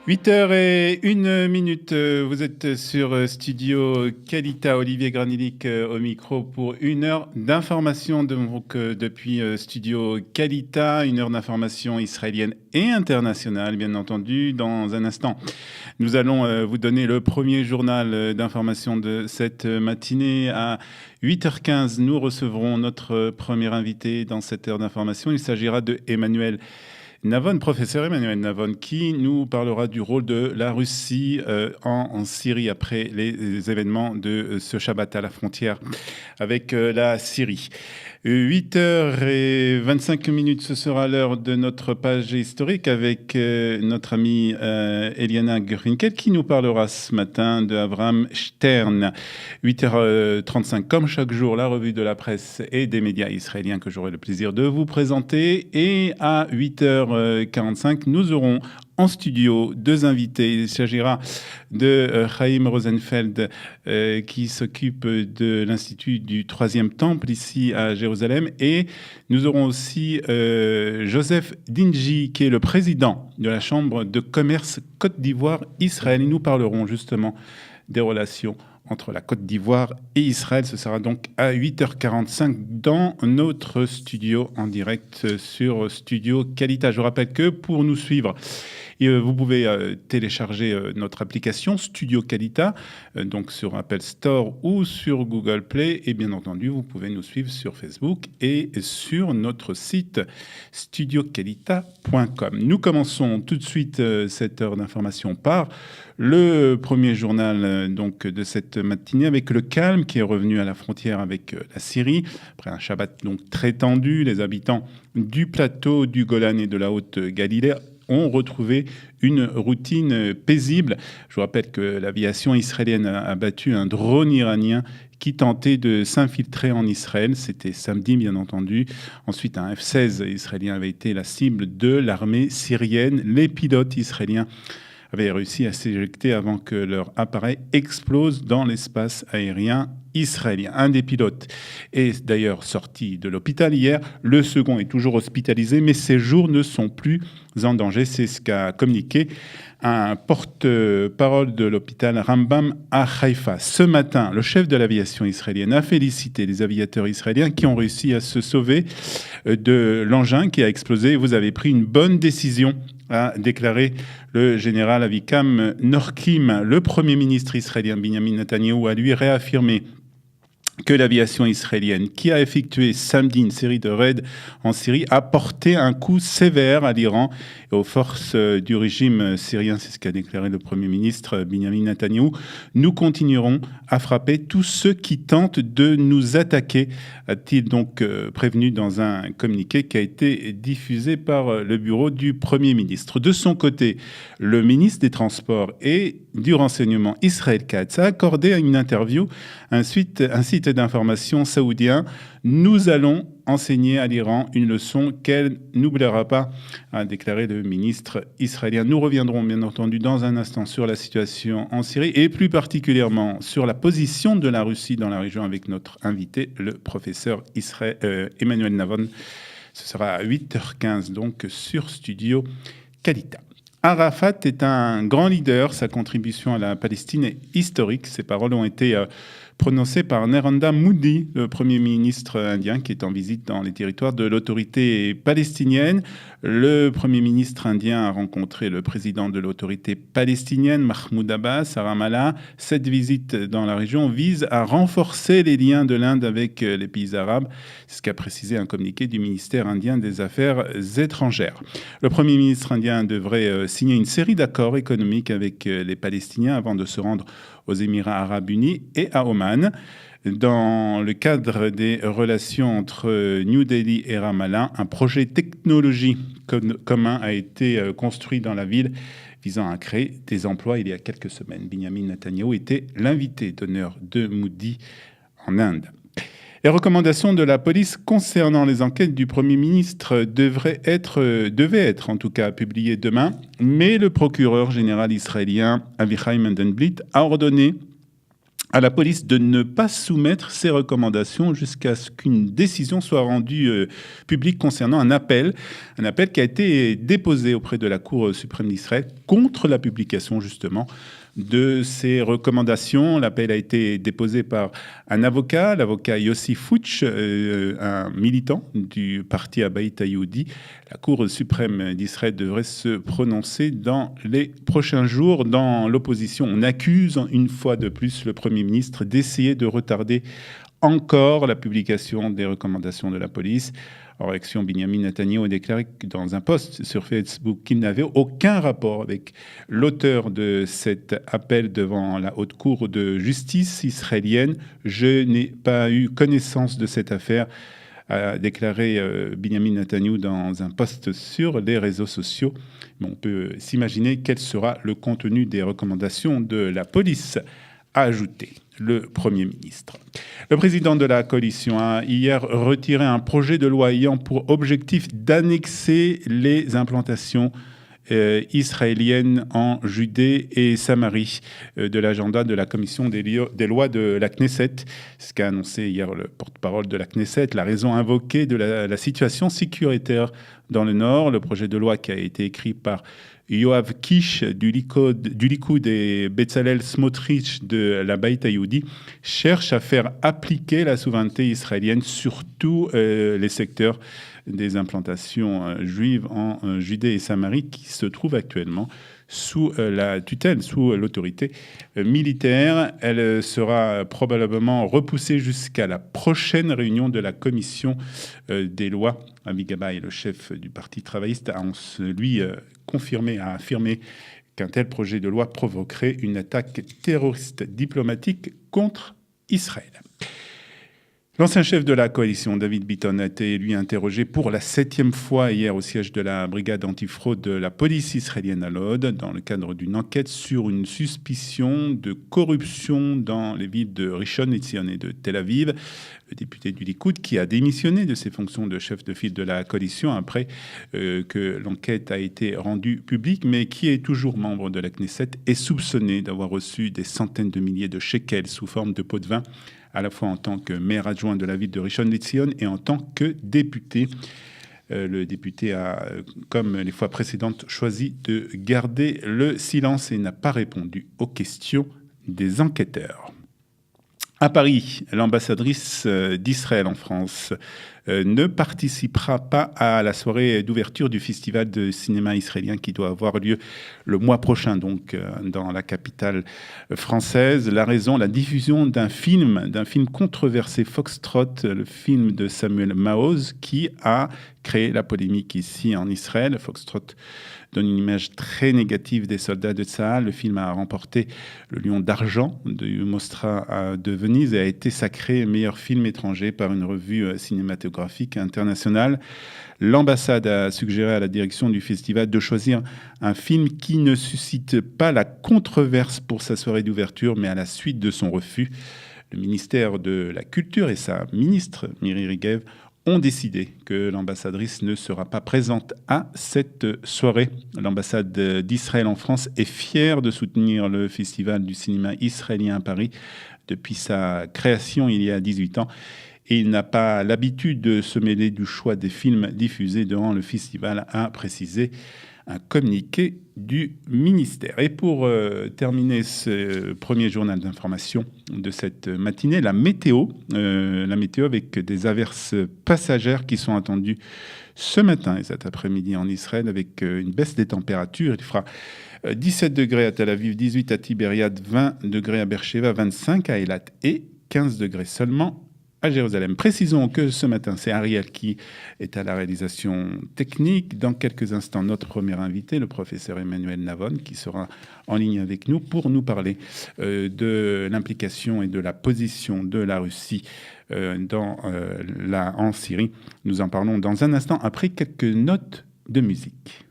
8h01, vous êtes sur Studio Kalita, Olivier Granilic au micro pour une heure d'information depuis Studio Kalita, une heure d'information israélienne et internationale, bien entendu. Dans un instant, nous allons vous donner le premier journal d'information de cette matinée. À 8h15, nous recevrons notre premier invité dans cette heure d'information. Il s'agira de Emmanuel Navon, professeur Emmanuel Navon, qui nous parlera du rôle de la Russie en Syrie après les événements de ce Shabbat à la frontière avec la Syrie. 8h25, ce sera l'heure de notre page historique avec notre amie Eliana Grinkel qui nous parlera ce matin de Avraham Stern. 8h35, comme chaque jour, la revue de la presse et des médias israéliens que j'aurai le plaisir de vous présenter. Et à 8h45, nous aurons en studio deux invités. Il s'agira de Chaim Rosenfeld qui s'occupe de l'Institut du Troisième Temple ici à Jérusalem. Et nous aurons aussi Joseph Dingy qui est le président de la Chambre de commerce Côte d'Ivoire-Israël. Nous parlerons justement des relations entre la Côte d'Ivoire et Israël. Ce sera donc à 8h45 dans notre studio en direct sur Studio Kalita. Je rappelle que pour nous suivre, vous pouvez télécharger notre application Studio Kalita, donc sur Apple Store ou sur Google Play. Et bien entendu, vous pouvez nous suivre sur Facebook et sur notre site studiokalita.com. Nous commençons tout de suite cette heure d'information par le premier journal donc de cette matinée avec le calme qui est revenu à la frontière avec la Syrie. Après un Shabbat donc très tendu, les habitants du plateau du Golan et de la Haute-Galilée ont retrouvé une routine paisible. Je vous rappelle que l'aviation israélienne a abattu un drone iranien qui tentait de s'infiltrer en Israël. C'était samedi, bien entendu. Ensuite, un F-16 israélien avait été la cible de l'armée syrienne. Les pilotes israéliens avaient réussi à s'éjecter avant que leur appareil explose dans l'espace aérien israélien. Un des pilotes est d'ailleurs sorti de l'hôpital hier. Le second est toujours hospitalisé, mais ses jours ne sont plus en danger. C'est ce qu'a communiqué un porte-parole de l'hôpital Rambam à Haïfa. Ce matin, le chef de l'aviation israélienne a félicité les aviateurs israéliens qui ont réussi à se sauver de l'engin qui a explosé. Vous avez pris une bonne décision, a déclaré le général Avikam Norkim. Le Premier ministre israélien Benjamin Netanyahou a lui réaffirmé que l'aviation israélienne, qui a effectué samedi une série de raids en Syrie, a porté un coup sévère à l'Iran et aux forces du régime syrien. C'est ce qu'a déclaré le Premier ministre Benjamin Netanyahou. Nous continuerons à frapper tous ceux qui tentent de nous attaquer, a-t-il donc prévenu dans un communiqué qui a été diffusé par le bureau du Premier ministre. De son côté, le ministre des Transports et du Renseignement, Israël Katz, a accordé une interview à un site d'information saoudien. Nous allons enseigner à l'Iran une leçon qu'elle n'oubliera pas, a déclaré le ministre israélien. Nous reviendrons bien entendu dans un instant sur la situation en Syrie et plus particulièrement sur la position de la Russie dans la région avec notre invité, le professeur Emmanuel Navon. Ce sera à 8h15 donc sur Studio Kalita. Arafat est un grand leader. Sa contribution à la Palestine est historique. Ses paroles ont été prononcées par Narendra Modi, le Premier ministre indien qui est en visite dans les territoires de l'autorité palestinienne. Le Premier ministre indien a rencontré le président de l'autorité palestinienne, Mahmoud Abbas, à Ramallah. Cette visite dans la région vise à renforcer les liens de l'Inde avec les pays arabes. C'est ce qu'a précisé un communiqué du ministère indien des Affaires étrangères. Le Premier ministre indien devrait signer une série d'accords économiques avec les Palestiniens avant de se rendre aux Émirats arabes unis et à Oman. Dans le cadre des relations entre New Delhi et Ramallah, un projet technologique commun a été construit dans la ville visant à créer des emplois il y a quelques semaines. Benjamin Netanyahou était l'invité d'honneur de Modi en Inde. Les recommandations de la police concernant les enquêtes du Premier ministre devaient être en tout cas publiées demain, mais le procureur général israélien Avichai Mandelblit a ordonné à la police de ne pas soumettre ses recommandations jusqu'à ce qu'une décision soit rendue publique concernant un appel qui a été déposé auprès de la Cour suprême d'Israël contre la publication justement de ces recommandations. L'appel a été déposé par un avocat, l'avocat Yossi Fuchs, un militant du parti Habayit Hayoudi. La Cour suprême d'Israël devrait se prononcer dans les prochains jours. Dans l'opposition, on accuse une fois de plus le Premier ministre d'essayer de retarder encore la publication des recommandations de la police. En réaction, Benjamin Netanyahu a déclaré dans un post sur Facebook qu'il n'avait aucun rapport avec l'auteur de cet appel devant la Haute Cour de justice israélienne. « Je n'ai pas eu connaissance de cette affaire », a déclaré Benjamin Netanyahu dans un post sur les réseaux sociaux. Mais on peut s'imaginer quel sera le contenu des recommandations de la police, a ajouté le Premier ministre. Le président de la coalition a hier retiré un projet de loi ayant pour objectif d'annexer les implantations israéliennes en Judée et Samarie de l'agenda de la commission des lois de la Knesset. C'est ce qu'a annoncé hier le porte-parole de la Knesset. La raison invoquée de la situation sécuritaire dans le Nord, le projet de loi qui a été écrit par Yoav Kish du Likoud et Bezalel Smotrich de la Beit Hayoudi cherche à faire appliquer la souveraineté israélienne sur tous les secteurs des implantations juives en Judée et Samarie qui se trouvent actuellement sous la tutelle, sous l'autorité militaire. Elle sera probablement repoussée jusqu'à la prochaine réunion de la commission des lois. Avi Gabay, le chef du Parti travailliste, a affirmé qu'un tel projet de loi provoquerait une attaque terroriste diplomatique contre Israël. L'ancien chef de la coalition, David Bitton, a été lui interrogé pour la 7e fois hier au siège de la brigade antifraude de la police israélienne à Lod, dans le cadre d'une enquête sur une suspicion de corruption dans les villes de Rishon LeZion et de Tel Aviv. Le député du Likoud, qui a démissionné de ses fonctions de chef de file de la coalition après que l'enquête a été rendue publique, mais qui est toujours membre de la Knesset, est soupçonné d'avoir reçu des centaines de milliers de shekels sous forme de pots de vin, à la fois en tant que maire adjoint de la ville de Rishon LeZion et en tant que député. Le député a, comme les fois précédentes, choisi de garder le silence et n'a pas répondu aux questions des enquêteurs. À Paris, l'ambassadrice d'Israël en France ne participera pas à la soirée d'ouverture du festival de cinéma israélien qui doit avoir lieu le mois prochain, donc dans la capitale française. La raison, la diffusion d'un film controversé, Foxtrot, le film de Samuel Maoz, qui a créé la polémique ici en Israël. Foxtrot donne une image très négative des soldats de Tsahal. Le film a remporté le Lion d'argent du Mostra de Venise et a été sacré meilleur film étranger par une revue cinématographique internationale. L'ambassade a suggéré à la direction du festival de choisir un film qui ne suscite pas la controverse pour sa soirée d'ouverture, mais à la suite de son refus, le ministère de la Culture et sa ministre, Miri Regev, ont décidé que l'ambassadrice ne sera pas présente à cette soirée. L'ambassade d'Israël en France est fière de soutenir le festival du cinéma israélien à Paris depuis sa création il y a 18 ans. Et il n'a pas l'habitude de se mêler du choix des films diffusés durant le festival, a précisé un communiqué du ministère. Et pour terminer ce premier journal d'information de cette matinée, la météo avec des averses passagères qui sont attendues ce matin et cet après-midi en Israël avec une baisse des températures. Il fera 17 degrés à Tel Aviv, 18 à Tibériade, 20 degrés à Beersheva, 25 à Eilat et 15 degrés seulement à Jérusalem. Précisons que ce matin, c'est Ariel qui est à la réalisation technique. Dans quelques instants, notre premier invité, le professeur Emmanuel Navon, qui sera en ligne avec nous pour nous parler de l'implication et de la position de la Russie en Syrie. Nous en parlons dans un instant après quelques notes de musique.